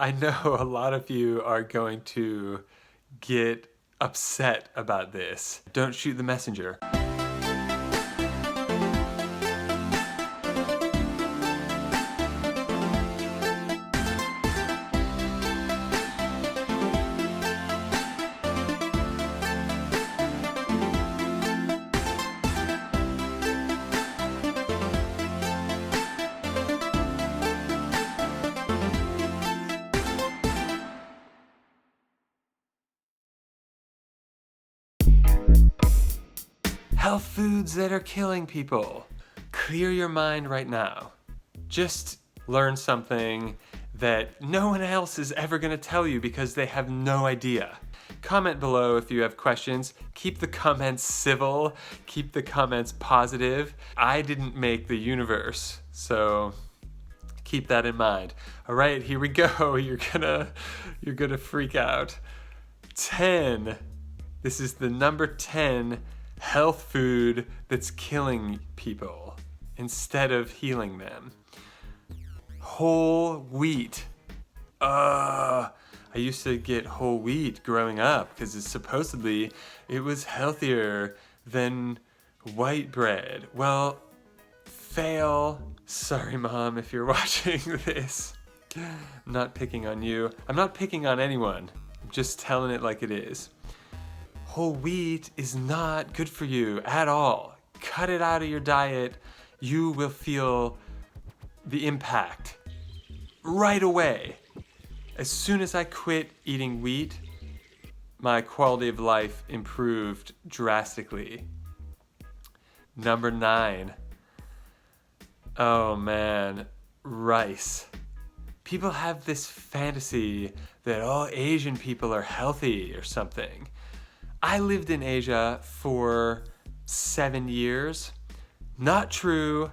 I know a lot of you are going to get upset about this. Don't shoot the messenger. Health foods that are killing people. Clear your mind right now. Just learn something that no one else is ever going to tell you because they have no idea. Comment below if you have questions. Keep the comments civil. Keep the comments positive. I didn't make the universe, so keep that in mind. All right, here we go. You're gonna freak out. 10. This is the number 10 health food that's killing people instead of healing them. Whole wheat. I used to get whole wheat growing up because it was healthier than white bread. Well, fail. Sorry, Mom, if you're watching this. I'm not picking on you. I'm not picking on anyone. I'm just telling it like it is. Whole wheat is not good for you at all. Cut it out of your diet. You will feel the impact right away. As soon as I quit eating wheat, my quality of life improved drastically. Number 9. Oh man, rice. People have this fantasy that all Asian people are healthy or something. I lived in Asia for 7 years. Not true,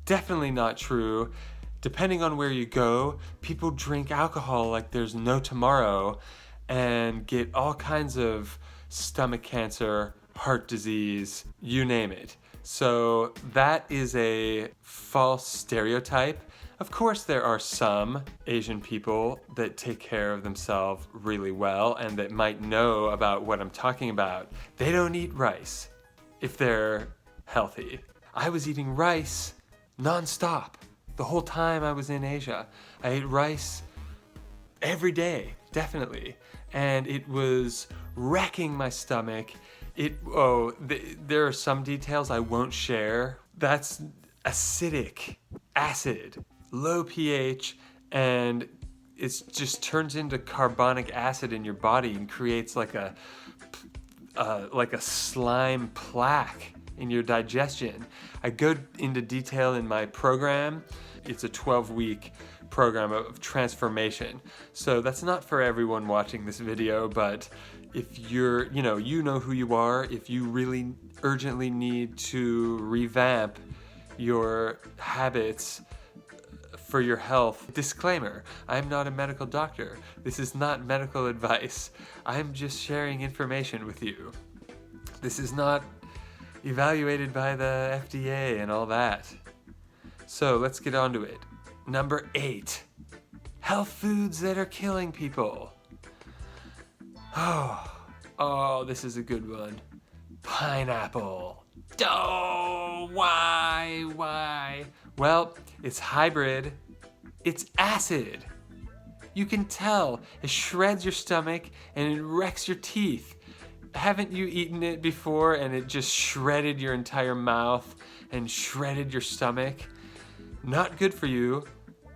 definitely not true. Depending on where you go, people drink alcohol like there's no tomorrow and get all kinds of stomach cancer, heart disease, you name it. So that is a false stereotype. Of course, there are some Asian people that take care of themselves really well and that might know about what I'm talking about. They don't eat rice if they're healthy. I was eating rice nonstop the whole time I was in Asia. I ate rice every day, definitely. And it was wrecking my stomach. There are some details I won't share. That's acidic acid. Low pH, and it just turns into carbonic acid in your body and creates like a slime plaque in your digestion. I go into detail in my program. It's a 12-week program of transformation. So that's not for everyone watching this video, but if you know who you are, if you really urgently need to revamp your habits for your health. Disclaimer, I'm not a medical doctor. This is not medical advice. I'm just sharing information with you. This is not evaluated by the FDA and all that. So let's get on to it. Number 8, health foods that are killing people. Oh, this is a good one. Pineapple. Oh, why? Well, it's hybrid. It's acid. You can tell. It shreds your stomach and it wrecks your teeth. Haven't you eaten it before and it just shredded your entire mouth and shredded your stomach? Not good for you.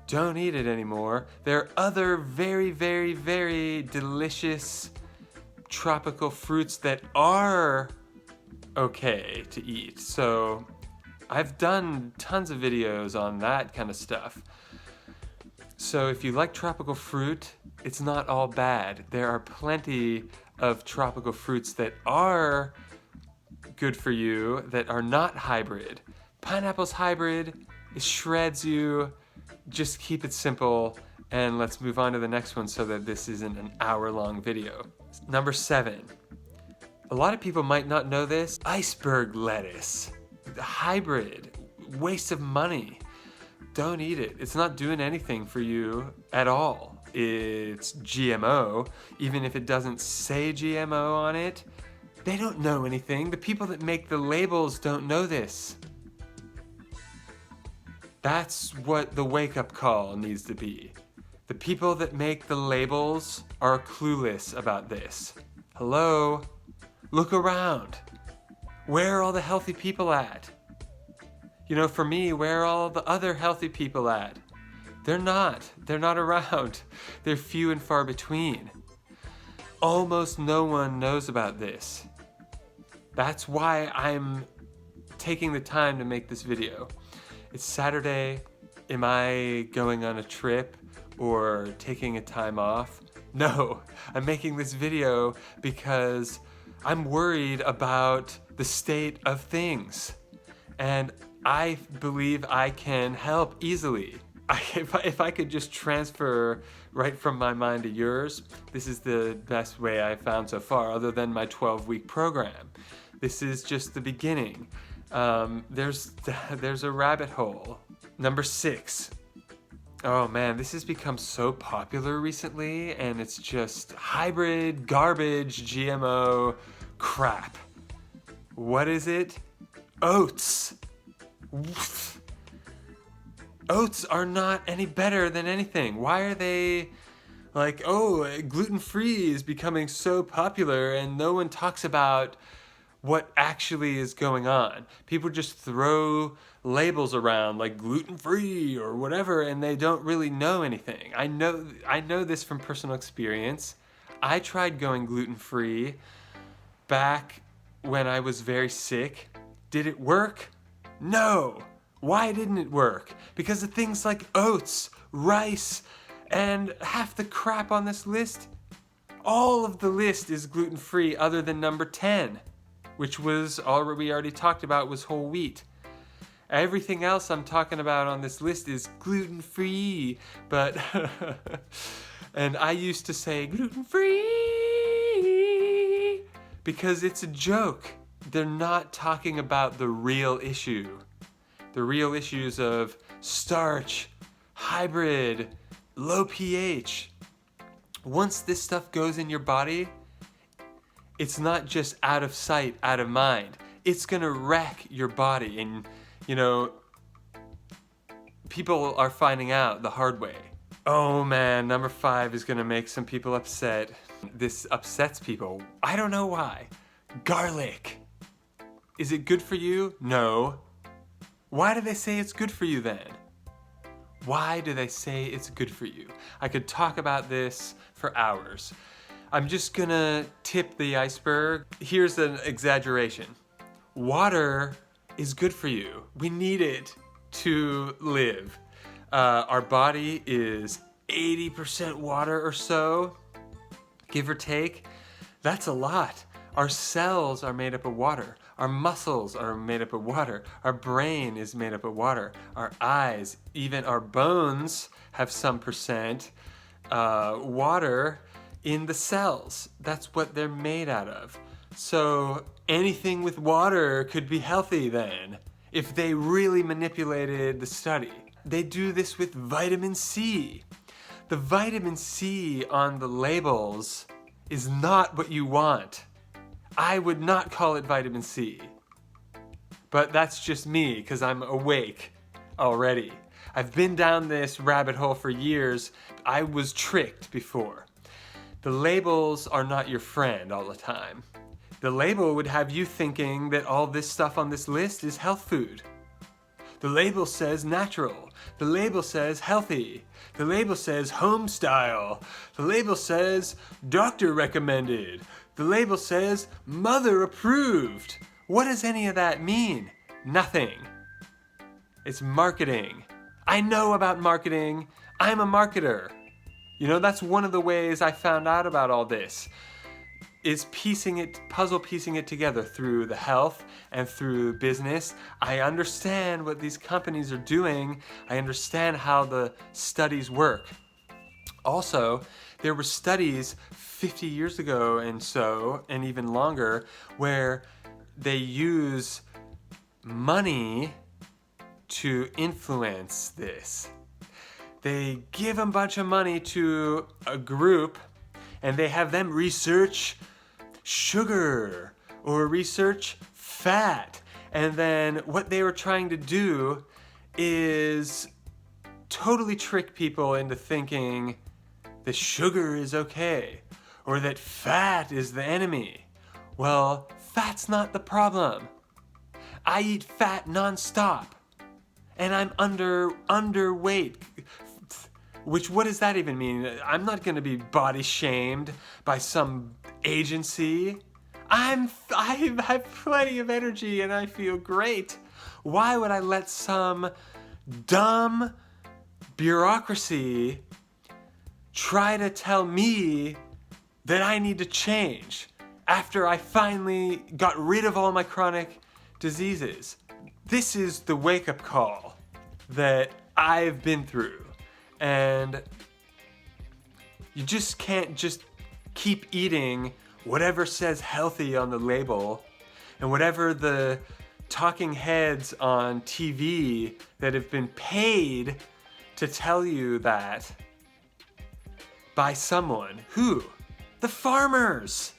Don't eat it anymore. There are other very, very, very delicious tropical fruits that are okay to eat. So I've done tons of videos on that kind of stuff. So if you like tropical fruit, it's not all bad. There are plenty of tropical fruits that are good for you that are not hybrid. Pineapple's hybrid. It shreds you. Just keep it simple, and let's move on to the next one so that this isn't an hour-long video. Number 7. A lot of people might not know this. Iceberg lettuce. Hybrid. Waste of money. Don't eat it. It's not doing anything for you at all. it's GMO, even if it doesn't say GMO on it. They don't know anything. The people that make the labels don't know this. That's what the wake-up call needs to be. The people that make the labels are clueless about this. Hello? Look around. Where are all the healthy people at? You know, for me, where are all the other healthy people at? They're not around. They're few and far between. Almost no one knows about this. That's why I'm taking the time to make this video. It's Saturday. Am I going on a trip or taking a time off? No, I'm making this video because I'm worried about the state of things. And I believe I can help easily. If I could just transfer right from my mind to yours, this is the best way I've found so far, other than my 12-week program. This is just the beginning. There's a rabbit hole. Number 6. Oh man, this has become so popular recently, and it's just hybrid, garbage, GMO crap. What is it? Oats. Oats are not any better than anything. Why are they like, oh, gluten-free is becoming so popular and no one talks about what actually is going on? People just throw labels around like gluten-free or whatever, and they don't really know anything. I know this from personal experience. I tried going gluten-free back when I was very sick. Did it work? No. Why didn't it work? Because of things like oats, rice, and half the crap on this list. All of the list is gluten-free other than number 10, which was we already talked about, was whole wheat. Everything else I'm talking about on this list is gluten-free, but and I used to say gluten-free because it's a joke. They're not talking about the real issue. The real issues of starch, hybrid, low pH. Once this stuff goes in your body, it's not just out of sight, out of mind. It's gonna wreck your body, and you know, people are finding out the hard way. Oh man, number 5 is gonna make some people upset. This upsets people. I don't know why. Garlic. Is it good for you? No. Why do they say it's good for you then? Why do they say it's good for you? I could talk about this for hours. I'm just gonna tip the iceberg. Here's an exaggeration. Water is good for you. We need it to live. Our body is 80% water or so, give or take. That's a lot. Our cells are made up of water. Our muscles are made up of water. Our brain is made up of water. Our eyes, even our bones have some percent water in the cells. That's what they're made out of. So anything with water could be healthy then, if they really manipulated the study. They do this with vitamin C. The vitamin C on the labels is not what you want. I would not call it vitamin C. But that's just me, because I'm awake already. I've been down this rabbit hole for years. I was tricked before. The labels are not your friend all the time. The label would have you thinking that all this stuff on this list is health food. The label says natural. The label says healthy. The label says home style. The label says doctor recommended. The label says mother approved. What does any of that mean? Nothing. It's marketing. I know about marketing. I'm a marketer. You know, that's one of the ways I found out about all this, is puzzle piecing it together through the health and through business. I understand what these companies are doing. I understand how the studies work. Also, there were studies 50 years ago and even longer, where they use money to influence this. They give a bunch of money to a group and they have them research sugar or research fat. And then what they were trying to do is totally trick people into thinking that sugar is okay or that fat is the enemy. Well, fat's not the problem. I eat fat nonstop and I'm underweight. Which, what does that even mean? I'm not going to be body shamed by some agency. I have plenty of energy and I feel great. Why would I let some dumb bureaucracy try to tell me that I need to change after I finally got rid of all my chronic diseases? This is the wake-up call that I've been through. And you just can't just keep eating whatever says healthy on the label and whatever the talking heads on TV that have been paid to tell you that by someone. Who? The farmers,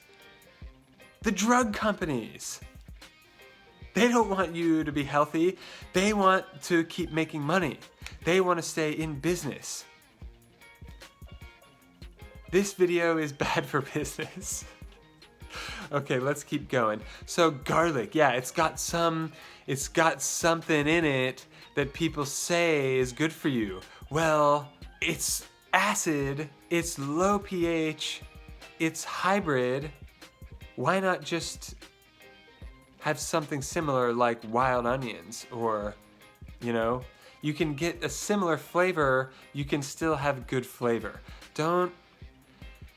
the drug companies. They don't want you to be healthy. They want to keep making money. They want to stay in business. This video is bad for business. Okay, let's keep going. So garlic, yeah, it's got something in it that people say is good for you. Well, it's acid, it's low pH, it's hybrid. Why not just have something similar like wild onions? Or, you know, you can get a similar flavor, you can still have good flavor. Don't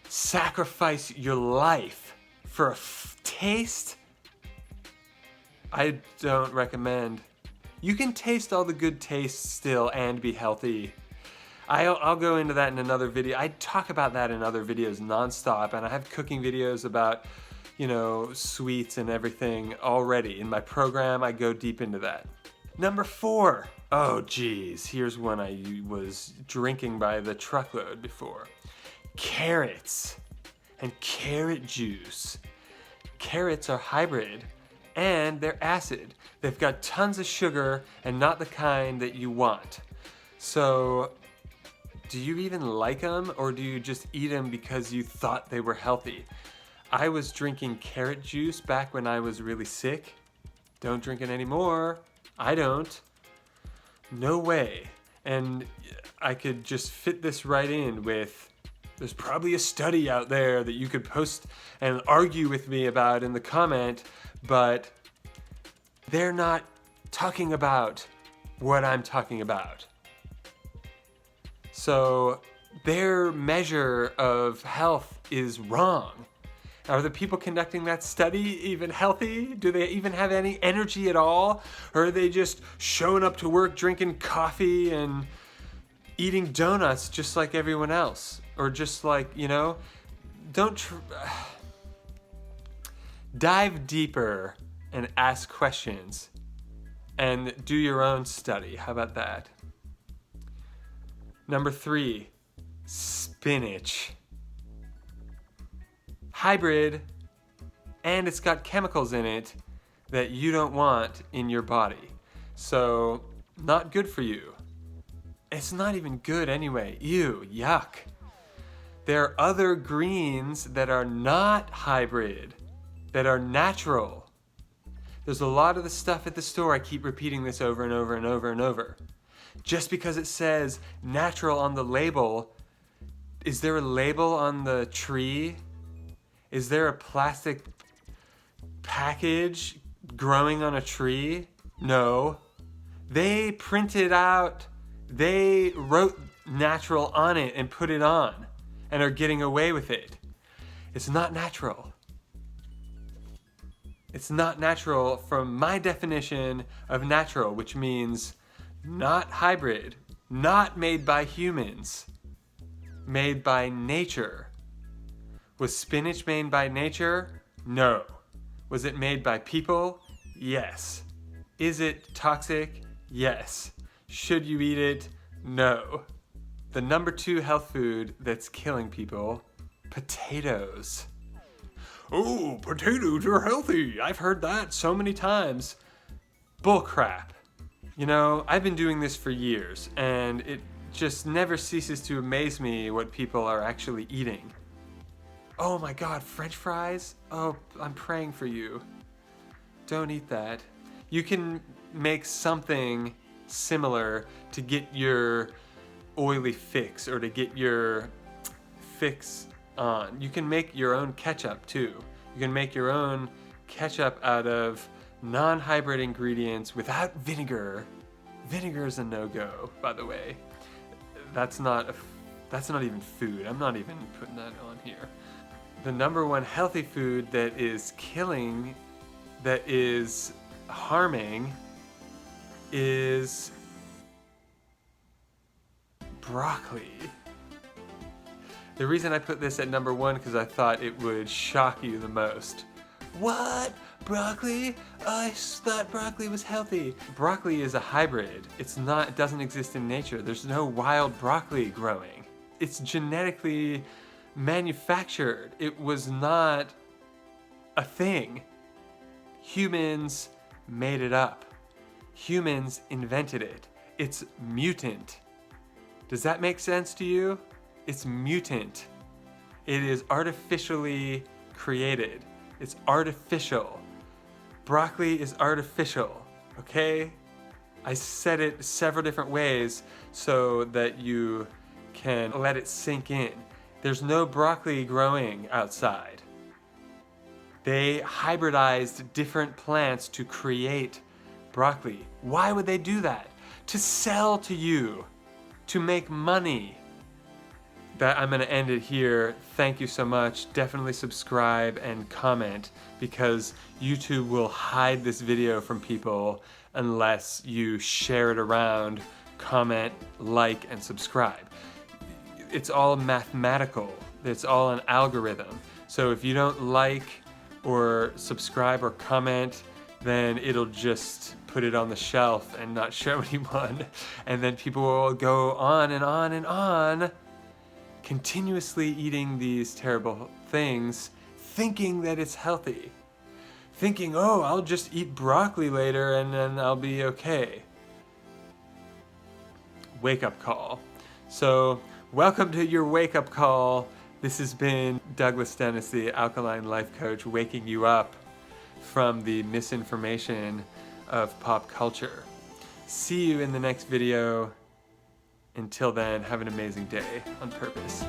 sacrifice your life for a taste. I don't recommend. You can taste all the good tastes still and be healthy. I'll go into that in another video. I talk about that in other videos nonstop, and I have cooking videos about, you know, sweets and everything already. In my program, I go deep into that. Number 4. Oh geez, here's one I was drinking by the truckload before. Carrots and carrot juice. Carrots are hybrid and they're acid. They've got tons of sugar and not the kind that you want. So, do you even like them, or do you just eat them because you thought they were healthy? I was drinking carrot juice back when I was really sick. Don't drink it anymore. I don't. No way. And I could just fit this right in with, there's probably a study out there that you could post and argue with me about in the comment, but they're not talking about what I'm talking about. So their measure of health is wrong. Are the people conducting that study even healthy? Do they even have any energy at all? Or are they just showing up to work drinking coffee and eating donuts just like everyone else? Or just like, you know, dive deeper and ask questions and do your own study. How about that? Number 3, spinach. Hybrid, and it's got chemicals in it that you don't want in your body. So, not good for you. It's not even good anyway. Ew, yuck. There are other greens that are not hybrid, that are natural. There's a lot of the stuff at the store, I keep repeating this over and over and over and over. Just because it says natural on the label, is there a label on the tree? Is there a plastic package growing on a tree? No. They printed out, they wrote natural on it and put it on and are getting away with it. It's not natural. It's not natural from my definition of natural, which means not hybrid, not made by humans, made by nature. Was spinach made by nature? No. Was it made by people? Yes. Is it toxic? Yes. Should you eat it? No. The number 2 health food that's killing people, potatoes. Oh, potatoes are healthy. I've heard that so many times. Bull crap. You know, I've been doing this for years, and it just never ceases to amaze me what people are actually eating. Oh my God, French fries? Oh, I'm praying for you. Don't eat that. You can make something similar to get your oily fix or to get your fix on. You can make your own ketchup too. You can make your own ketchup out of non-hybrid ingredients without vinegar. Vinegar is a no-go, by the way. That's not even food. I'm not even putting that on here. The number 1 healthy food that is killing, that is harming, is broccoli. The reason I put this at number 1 because I thought it would shock you the most. What? Broccoli? I thought broccoli was healthy. Broccoli is a hybrid. It doesn't exist in nature. There's no wild broccoli growing. It's genetically manufactured. It was not a thing. Humans made it up. Humans invented it. It's mutant. Does that make sense to you? It's mutant. It is artificially created. It's artificial. Broccoli is artificial, okay? I said it several different ways so that you can let it sink in. There's no broccoli growing outside. They hybridized different plants to create broccoli. Why would they do that? To sell to you, to make money. I'm going to end it here. Thank you so much. Definitely subscribe and comment because YouTube will hide this video from people unless you share it around, comment, like, and subscribe. It's all mathematical. It's all an algorithm. So if you don't like or subscribe or comment, then it'll just put it on the shelf and not show anyone. And then people will go on and on and on, continuously eating these terrible things, thinking that it's healthy. Thinking, oh, I'll just eat broccoli later and then I'll be okay. Wake up call. So, welcome to your wake up call. This has been Douglas Dennis, the Alkaline Life Coach, waking you up from the misinformation of pop culture. See you in the next video. Until then, have an amazing day on purpose.